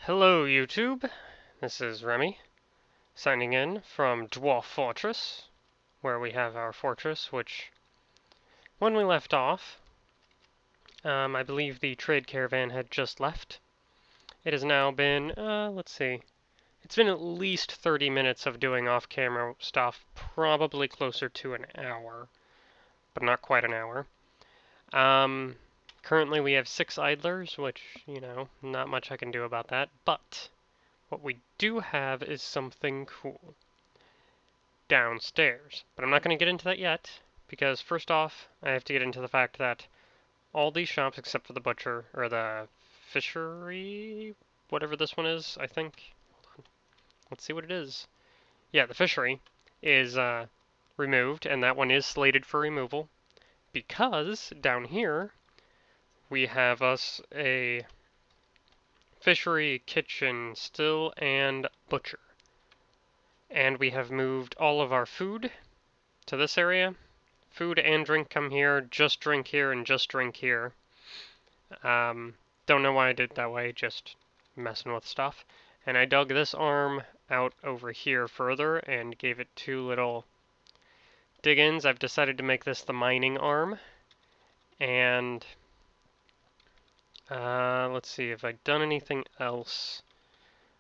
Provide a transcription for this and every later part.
Hello YouTube, this is Remi, signing in from Dwarf Fortress, where we have our fortress, which, when we left off, I believe the trade caravan had just left. It has now been, let's see, it's been at least 30 minutes of doing off-camera stuff, probably closer to an hour, but not quite an hour. Currently we have 6 idlers, which, not much I can do about that, but what we do have is something cool downstairs. But I'm not going to get into that yet, because first off, I have to get into the fact that all these shops, except for the butcher, or the fishery, whatever this one is, I think. Hold on. Let's see what it is. Yeah, the fishery is removed, and that one is slated for removal, because down here we have us a fishery, kitchen, still, and butcher. And we have moved all of our food to this area. Food and drink come here, just drink here, and just drink here. Don't know why I did it that way, just messing with stuff. And I dug this arm out over here further and gave it 2 little dig-ins. I've decided to make this the mining arm. And let's see, have I done anything else?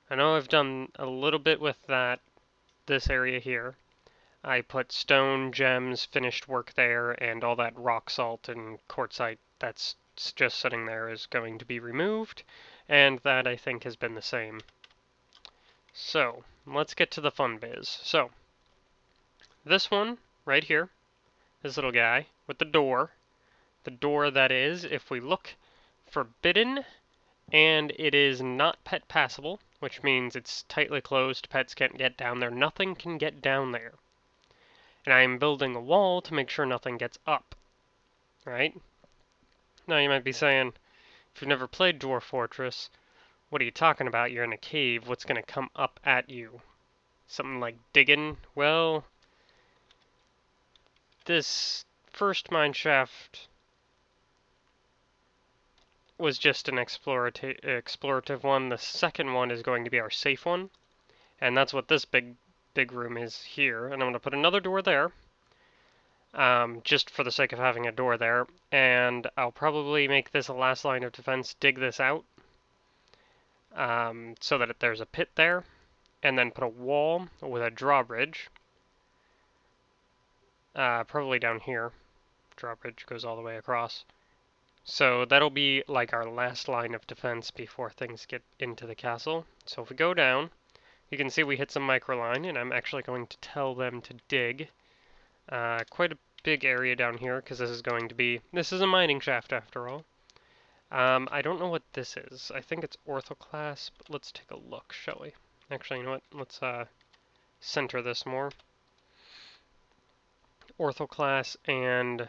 I know I've done a little bit with this area here. I put stone, gems, finished work there, and all that rock salt and quartzite that's just sitting there is going to be removed, and that I think has been the same. So, let's get to the fun biz. So, this one right here, this little guy with the door that is, if we look, forbidden, and it is not pet passable, which means it's tightly closed, pets can't get down there, nothing can get down there. And I'm building a wall to make sure nothing gets up, right? Now you might be saying, if you've never played Dwarf Fortress, what are you talking about? You're in a cave, what's going to come up at you? Something like digging? Well, this first mine shaft was just an explorative one. The second one is going to be our safe one, and that's what this big room is here. And I'm going to put another door there. Just for the sake of having a door there, and I'll probably make this a last line of defense, dig this out, so that there's a pit there, and then put a wall with a drawbridge, probably down here. Drawbridge goes all the way across. So that'll be like our last line of defense before things get into the castle. So if we go down, you can see we hit some microline, and I'm actually going to tell them to dig. Quite a big area down here, because this is a mining shaft after all. I don't know what this is. I think it's orthoclase, but let's take a look, shall we? Actually, you know what? Let's center this more. Orthoclase and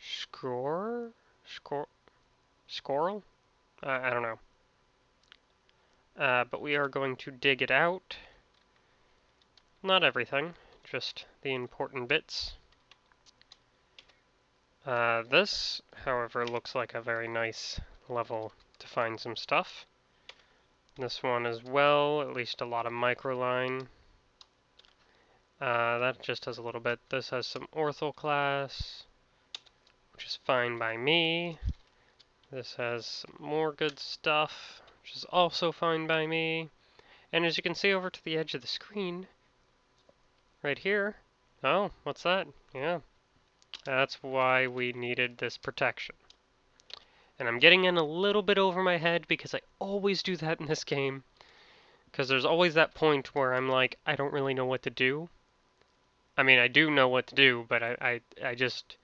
squirrel? I don't know. But we are going to dig it out. Not everything, just the important bits. This, however, looks like a very nice level to find some stuff. This one as well, at least a lot of microline. That just has a little bit. This has some orthoclase, which is fine by me. This has some more good stuff, which is also fine by me. And as you can see over to the edge of the screen, right here, oh, what's that? Yeah. That's why we needed this protection. And I'm getting in a little bit over my head because I always do that in this game. Because there's always that point where I'm like, I don't really know what to do. I mean, I do know what to do, but I just,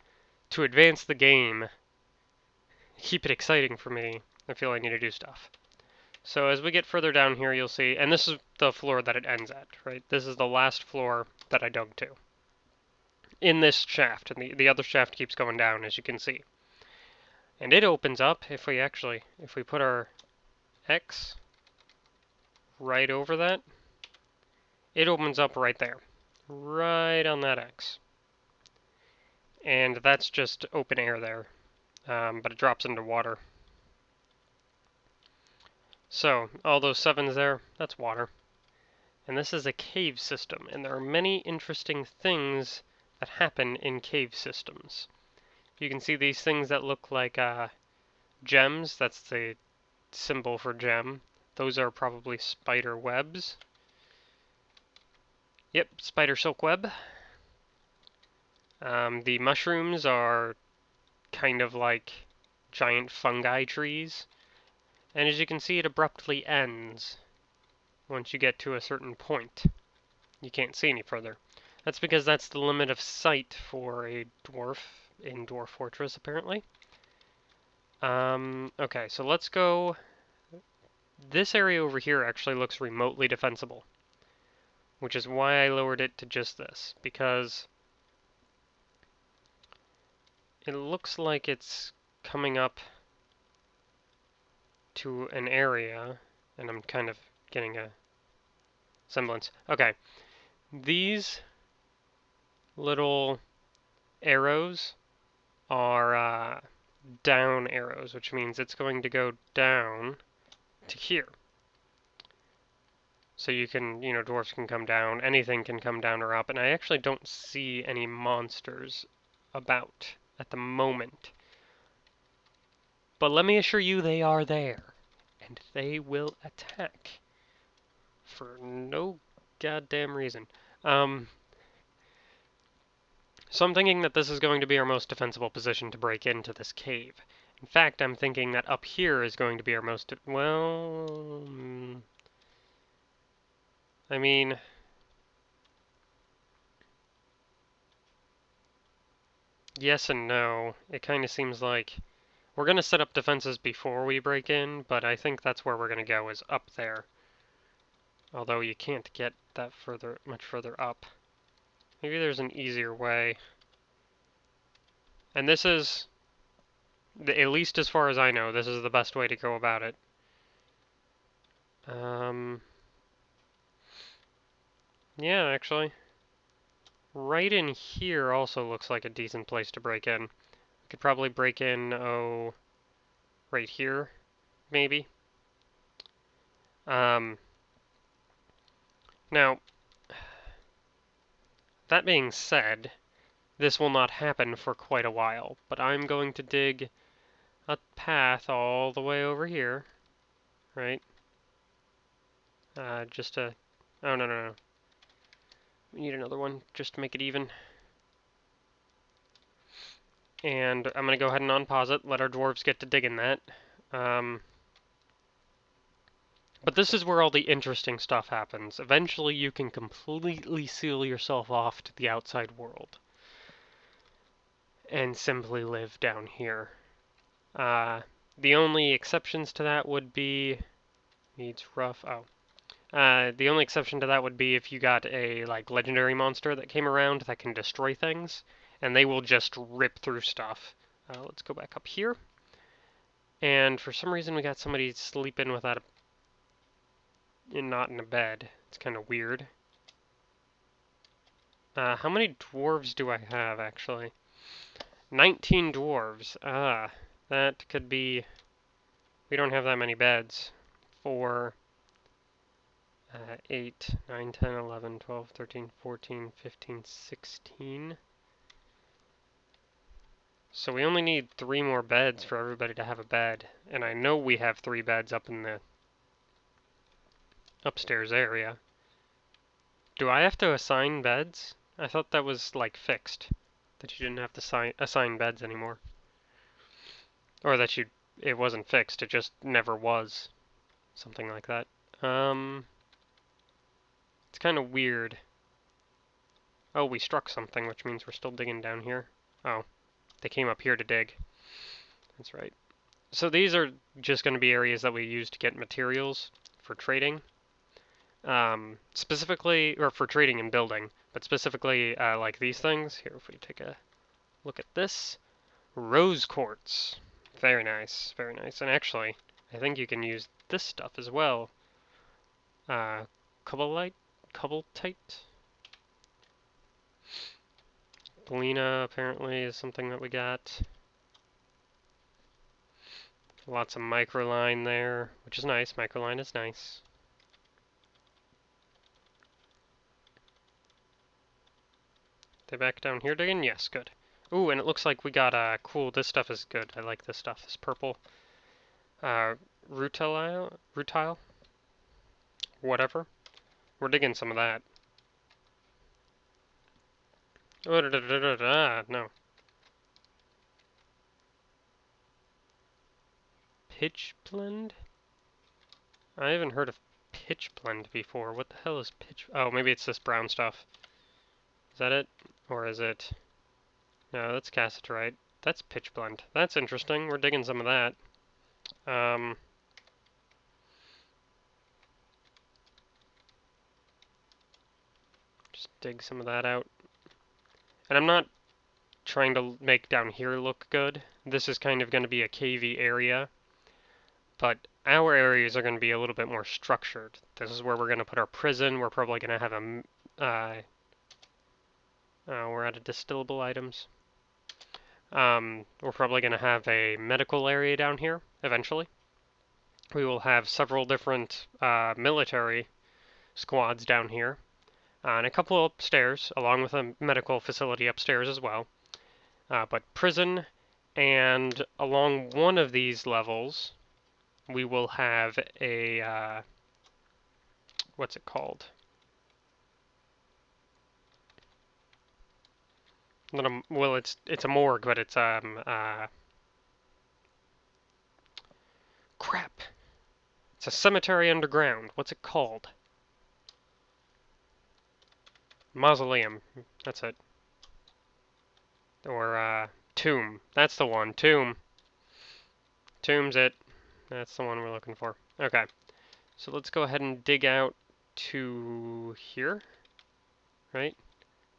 to advance the game, keep it exciting for me, I feel I need to do stuff. So as we get further down here, you'll see, and this is the floor that it ends at, right? This is the last floor that I dug to. In this shaft, and the other shaft keeps going down, as you can see. And it opens up, if we put our X right over that, it opens up right there. Right on that X. And that's just open air there, but it drops into water. So, all those sevens there, that's water. And this is a cave system, and there are many interesting things that happen in cave systems. You can see these things that look like gems, that's the symbol for gem. Those are probably spider webs. Yep, spider silk web. The mushrooms are kind of like giant fungi trees. And as you can see, it abruptly ends once you get to a certain point. You can't see any further. That's because that's the limit of sight for a dwarf in Dwarf Fortress, apparently. Okay, so let's go. This area over here actually looks remotely defensible, which is why I lowered it to just this, because it looks like it's coming up to an area, and I'm kind of getting a semblance. Okay, these little arrows are down arrows, which means it's going to go down to here. So you can, dwarves can come down, anything can come down or up, and I actually don't see any monsters about at the moment. But let me assure you they are there, and they will attack for no goddamn reason. So I'm thinking that this is going to be our most defensible position to break into this cave. In fact, I'm thinking that up here is going to be our most, well, I mean, yes and no. It kind of seems like we're going to set up defenses before we break in, but I think that's where we're going to go, is up there. Although you can't get that much further up. Maybe there's an easier way. And this is, at least as far as I know, this is the best way to go about it. Yeah, actually. Right in here also looks like a decent place to break in. We could probably break in, right here, maybe. Now, that being said, this will not happen for quite a while, but I'm going to dig a path all the way over here, right? Just to, oh no. We need another one just to make it even. And I'm going to go ahead and unpause it, let our dwarves get to digging that. But this is where all the interesting stuff happens. Eventually you can completely seal yourself off to the outside world. And simply live down here. The only exceptions to that would be... Needs rough... Oh. The only exception to that would be if you got a legendary monster that came around that can destroy things. And they will just rip through stuff. Let's go back up here. And for some reason we got somebody sleeping without not in a bed. It's kind of weird. How many dwarves do I have, actually? 19 dwarves. That could be... We don't have that many beds. 4, 8, 9, 10, 11, 12, 13, 14, 15, 16. So we only need 3 more beds for everybody to have a bed. And I know we have 3 beds up in the upstairs area. Do I have to assign beds? I thought that was, fixed. That you didn't have to assign beds anymore. Or that it wasn't fixed, it just never was. Something like that. It's kind of weird. Oh, we struck something, which means we're still digging down here. Oh, they came up here to dig. That's right. So these are just going to be areas that we use to get materials for trading. Specifically, or for trading and building, but specifically like these things. Here, if we take a look at this. Rose quartz. Very nice, very nice. And actually, I think you can use this stuff as well. Cobaltite? Galena apparently is something that we got. Lots of microline there, which is nice. Microline is nice. They back down here digging? Yes, good. Ooh, and it looks like we got, cool, this stuff is good. I like this stuff. This purple, rutile, whatever. We're digging some of that. Oh, no. Pitch blend? I haven't heard of pitch blend before. What the hell is pitch? Oh, maybe it's this brown stuff. Is that it? Or is it? No, that's cassiterite. That's pitch blend. That's interesting. We're digging some of that. Just dig some of that out. And I'm not trying to make down here look good. This is kind of going to be a cavey area. But our areas are going to be a little bit more structured. This is where we're going to put our prison. We're probably going to have we're out of distillable items. We're probably going to have a medical area down here eventually. We will have several different military squads down here, and a couple upstairs, along with a medical facility upstairs as well. But prison, and along one of these levels, we will have a what's it called? Not a, well, it's a morgue, but it's crap. It's a cemetery underground. What's it called? Mausoleum. That's it. Or tomb. That's the one. Tomb. Tomb's it. That's the one we're looking for. Okay. So let's go ahead and dig out to here. Right?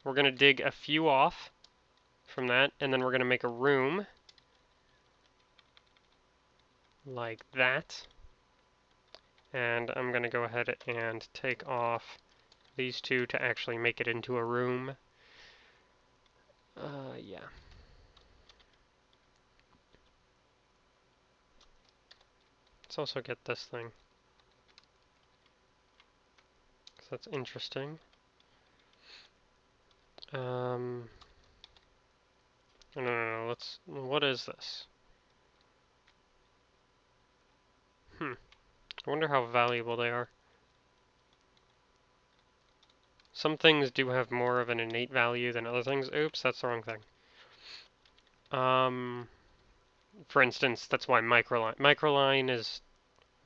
We're going to dig a few off from that, and then we're going to make a room like that. And I'm going to go ahead and take off these two to actually make it into a room. Yeah. Let's also get this thing, because that's interesting. No, let's, what is this? I wonder how valuable they are. Some things do have more of an innate value than other things. Oops, that's the wrong thing. For instance, that's why microline is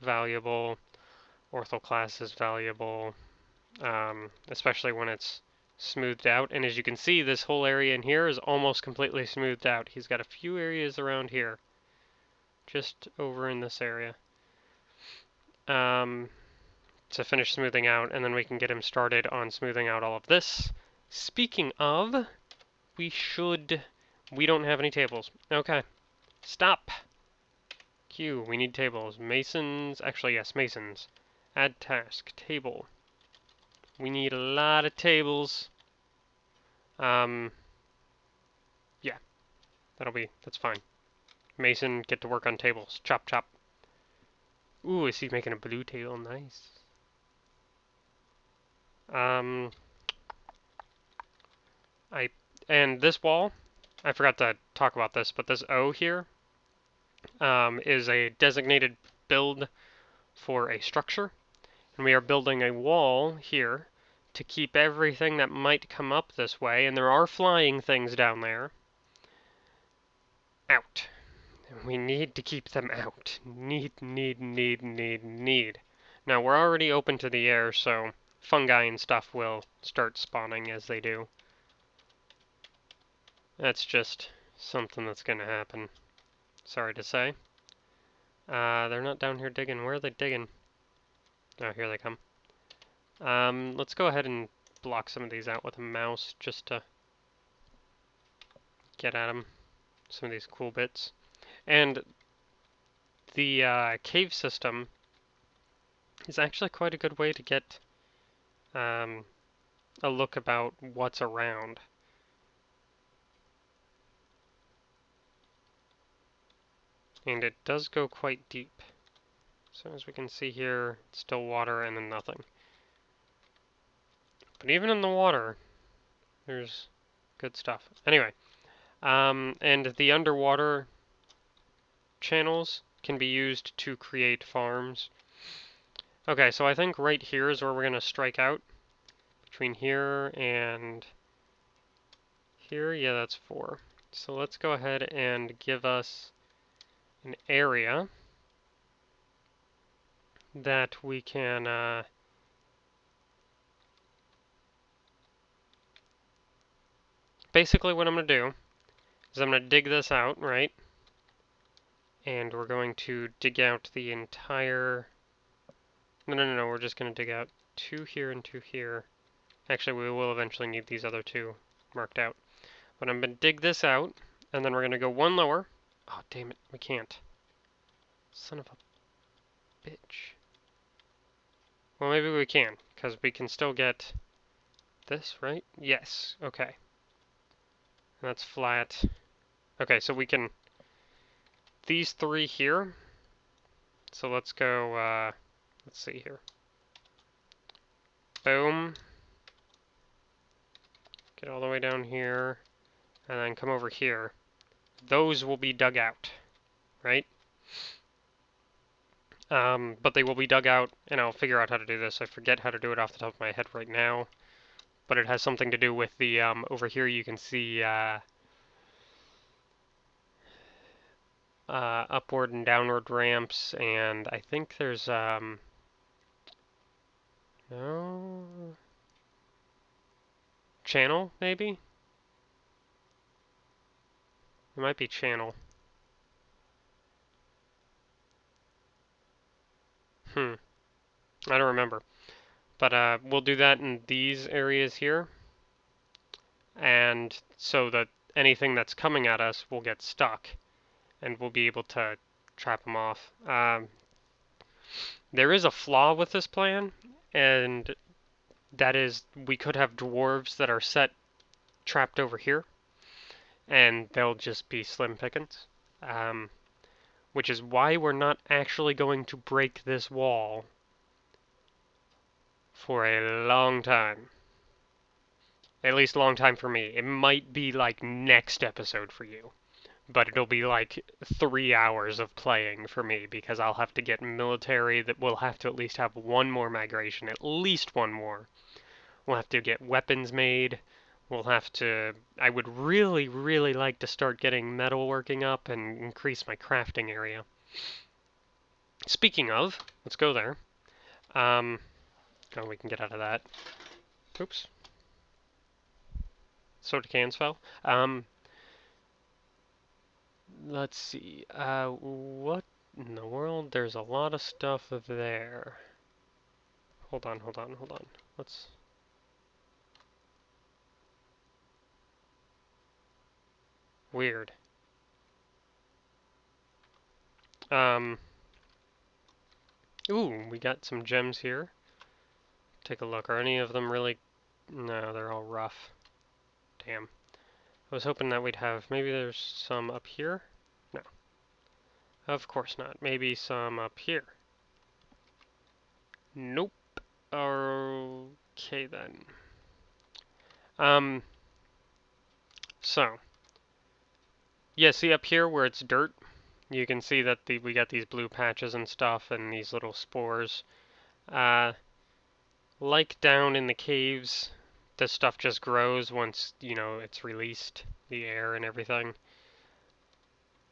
valuable. Orthoclast is valuable, especially when it's smoothed out. And as you can see, this whole area in here is almost completely smoothed out. He's got a few areas around here, just over in this area, to finish smoothing out, and then we can get him started on smoothing out all of this. Speaking of, we don't have any tables. Okay, stop. Q, we need tables. Masons, actually yes, masons. Add task, table. We need a lot of tables. Yeah, that's fine. Mason, get to work on tables. Chop, chop. Ooh, is he making a blue table? Nice. And this wall, I forgot to talk about this, but this O here is a designated build for a structure. And we are building a wall here to keep everything that might come up this way, and there are flying things down there, out. We need to keep them out. Need. Now, we're already open to the air, so fungi and stuff will start spawning as they do. That's just something that's going to happen. Sorry to say. They're not down here digging. Where are they digging? Oh, here they come. Let's go ahead and block some of these out with a mouse just to get at them. Some of these cool bits. And the cave system is actually quite a good way to get a look about what's around. And it does go quite deep. So as we can see here, it's still water and then nothing. But even in the water, there's good stuff. Anyway, and the underwater channels can be used to create farms. Okay, so I think right here is where we're going to strike out. Between here and here, yeah, that's 4. So let's go ahead and give us an area that we can, basically what I'm going to do is I'm going to dig this out, right? And we're going to dig out the entire, no, we're just going to dig out 2 here and 2 here. Actually, we will eventually need these other 2 marked out. But I'm going to dig this out, and then we're going to go 1 lower. Oh, damn it, we can't. Son of a bitch. Well, maybe we can, because we can still get this, right? Yes, okay. And that's flat. Okay, so we can, these 3 here. So let's go, let's see here. Boom. Get all the way down here, and then come over here. Those will be dug out, right? But they will be dug out, and I'll figure out how to do this. I forget how to do it off the top of my head right now. But it has something to do with the, over here you can see, upward and downward ramps, and I think there's, no, channel, maybe? It might be channel. I don't remember. But we'll do that in these areas here, and so that anything that's coming at us will get stuck, and we'll be able to trap them off. There is a flaw with this plan, and that is we could have dwarves that are set trapped over here, and they'll just be slim pickings. Which is why we're not actually going to break this wall for a long time. At least a long time for me. It might be like next episode for you, but it'll be like 3 hours of playing for me because I'll have to get military that will have to at least have 1 more migration, at least 1 more. We'll have to get weapons made. We'll have to, I would really, really like to start getting metal working up and increase my crafting area. Speaking of, let's go there. Oh, we can get out of that. Oops. Soda cans fell. Let's see. What in the world? There's a lot of stuff there. Hold on. Let's... Weird. Ooh, we got some gems here. Take a look. Are any of them really... No, they're all rough. Damn. I was hoping that we'd have... Maybe there's some up here? No. Of course not. Maybe some up here. Nope. Okay then. So. Yeah, see up here where it's dirt? You can see that we got these blue patches and stuff and these little spores. Like down in the caves, this stuff just grows once, you know, it's released, the air and everything.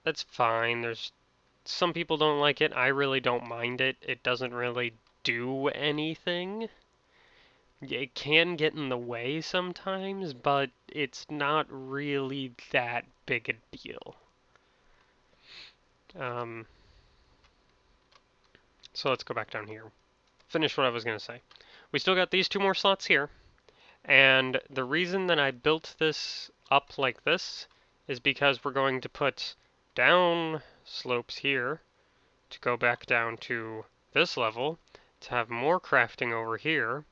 That's fine. There's some people don't like it. I really don't mind it. It doesn't really do anything. It can get in the way sometimes, but it's not really that big a deal. So let's go back down here. Finish what I was going to say. We still got these 2 more slots here, and the reason that I built this up like this is because we're going to put down slopes here to go back down to this level to have more crafting over here,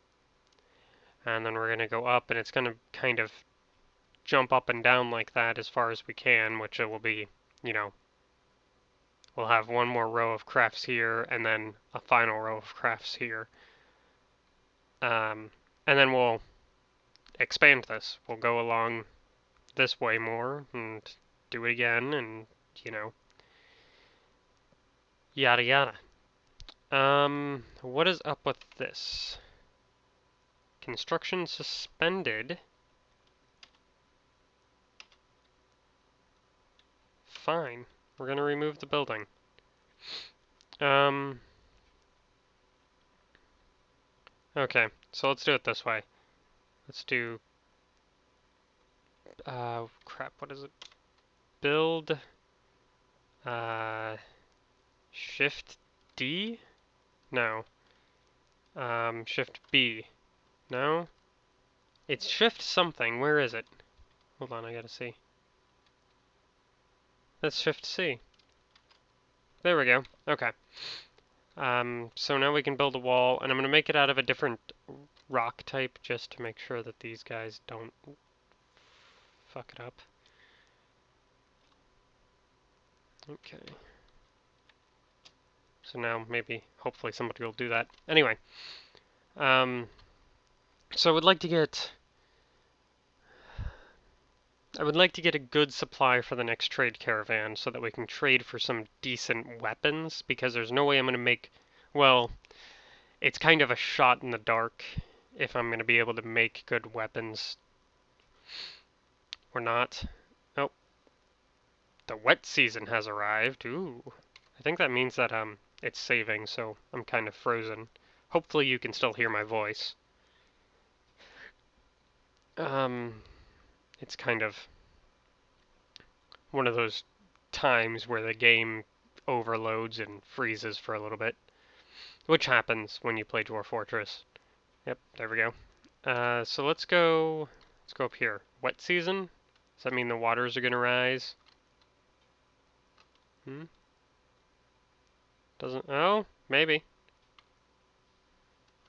and then we're going to go up, and it's going to kind of jump up and down like that as far as we can, which it will be, you know, we'll have one more row of crafts here, and then a final row of crafts here. And then we'll expand this. We'll go along this way more and do it again, and you know, yada yada. What is up with this? Construction suspended. Fine. We're gonna remove the building. Okay, so let's do it this way. Let's do, crap, what is it? Build, Shift D? No. Shift B. No? It's Shift something. Where is it? Hold on, I gotta see. That's Shift C. There we go. Okay. So now we can build a wall, and I'm gonna make it out of a different rock type just to make sure that these guys don't fuck it up. Okay. So now maybe, hopefully somebody will do that. Anyway. So I would like to get a good supply for the next trade caravan so that we can trade for some decent weapons, because there's no way I'm going to make, well, it's kind of a shot in the dark if I'm going to be able to make good weapons or not. Oh, the wet season has arrived. Ooh, I think that means that it's saving, so I'm kind of frozen. Hopefully you can still hear my voice. It's kind of one of those times where the game overloads and freezes for a little bit, which happens when you play Dwarf Fortress. Yep, there we go. So let's go up here. Wet season? Does that mean the waters are gonna rise? Doesn't, oh, maybe.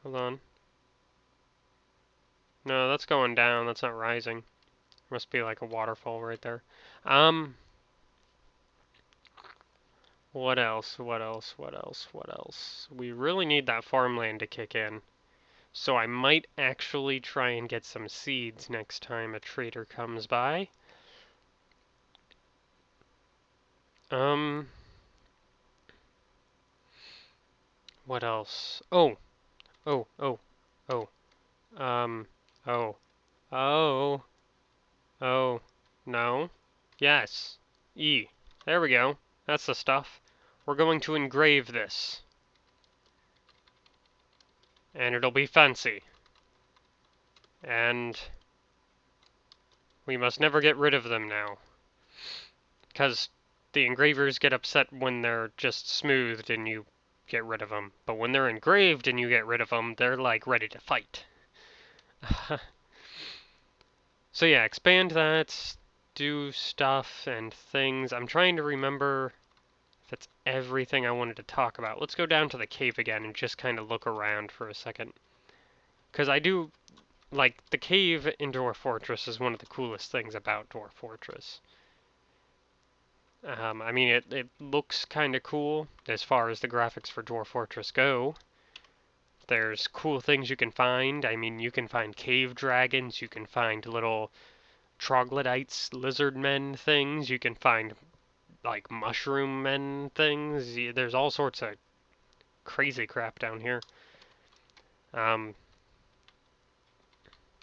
Hold on. No, that's going down, that's not rising. Must be like a waterfall right there. What else? What else? What else? What else? We really need that farmland to kick in. So I might actually try and get some seeds next time a trader comes by. What else? Oh, oh, oh, oh. Oh, oh, oh, no. Yes. E. There we go. That's the stuff. We're going to engrave this. And it'll be fancy. And we must never get rid of them now. Because the engravers get upset when they're just smoothed and you get rid of them. But when they're engraved and you get rid of them, they're like ready to fight. So yeah, expand that, do stuff and things. I'm trying to remember if that's everything I wanted to talk about. Let's go down to the cave again and just kind of look around for a second. Because I do, like, the cave in Dwarf Fortress is one of the coolest things about Dwarf Fortress. I mean, it looks kind of cool as far as the graphics for Dwarf Fortress go. There's cool things you can find. I mean, you can find cave dragons, you can find little troglodytes, lizard men things, you can find like mushroom men things. There's all sorts of crazy crap down here. And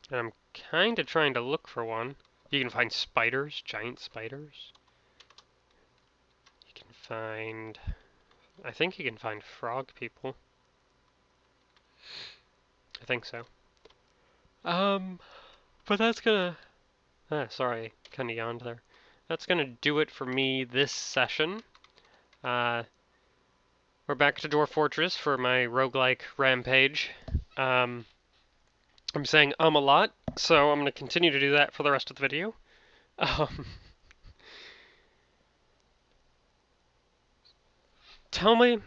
I'm kind of trying to look for one. You can find spiders, giant spiders. You can find, I think you can find frog people. I think so. But that's gonna, sorry, kind of yawned there. That's gonna do it for me this session. We're back to Dwarf Fortress for my roguelike Rampage. I'm saying a lot, so I'm going to continue to do that for the rest of the video. Tell me,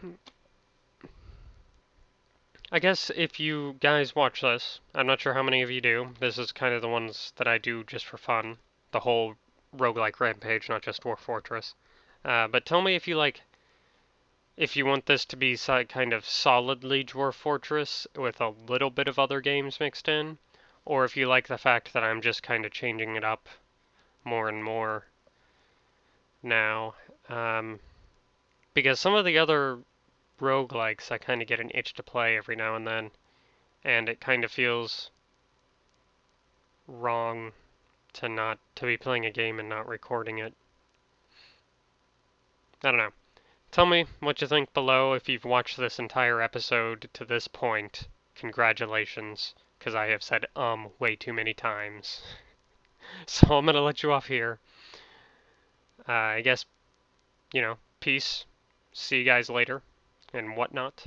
I guess if you guys watch this, I'm not sure how many of you do, this is kind of the ones that I do just for fun, the whole roguelike Rampage, not just Dwarf Fortress. But tell me if you like if you want this to be kind of solidly Dwarf Fortress with a little bit of other games mixed in, or if you like the fact that I'm just kind of changing it up more and more now. Um, because some of the other roguelikes I kind of get an itch to play every now and then, and it kind of feels wrong to be playing a game and not recording it. I don't know. Tell me what you think below if you've watched this entire episode to this point. Congratulations, because I have said way too many times. So I'm gonna let you off here. I guess, peace. See you guys later and whatnot.